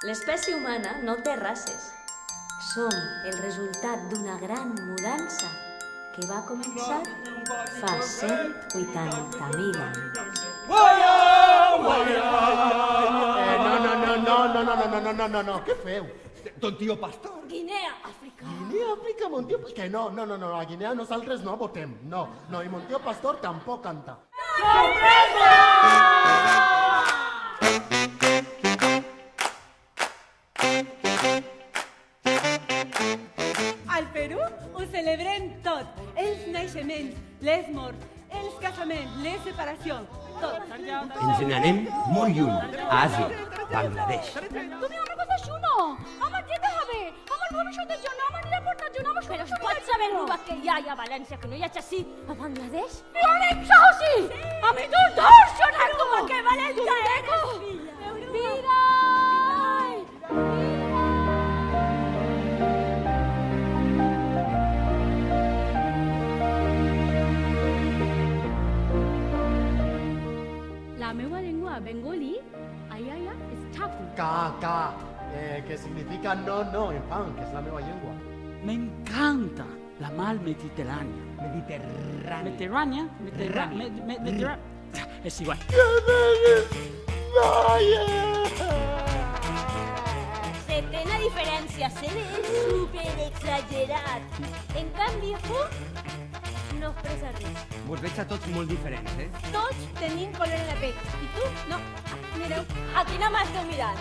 L'espècie humana no té races. Som el resultat d'una gran mudança que va començar fa 180.000 anys. No, què feu? Ton tio pastor. Guinea, Àfrica. Guinea, Àfrica, mon tio... Que no, a Guinea nosaltres no votem, no, i mon tio pastor tampoc canta. Al Perú ho celebrem tot. Els naixements, les morts, els casaments, les separacions, tot. Ens n'anem molt lluny, a Àsia, Bangladesh. তুমি আমার কথা শোনো আমার যেতে হবে আমার ভবিষ্যতের জন্য আমার নিরাপত্তার জন্য আমার Però es pot saber Ruba que hi ha a València, que no hi ha així a Bangladesh? অনেক সাহসী আমি তোর ধর্ষণ তোমাকে València eres! বিদায় La meva llengua bengali ayaya és tapu. Ca, que significa no, en fan, que és la meva llengua. Me encanta la mar Mediterránea. Mediterránea. Mediterránea. Es igual. Setena diferència, ser super exagerat. En canvi, no expressa res. Vos veig a tots molt diferents, eh? Tots tenim color en la pell. I tu, no. Mireu, aquí nada más esteu mirant.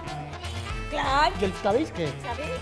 Clar, I els cabells què? sabeu?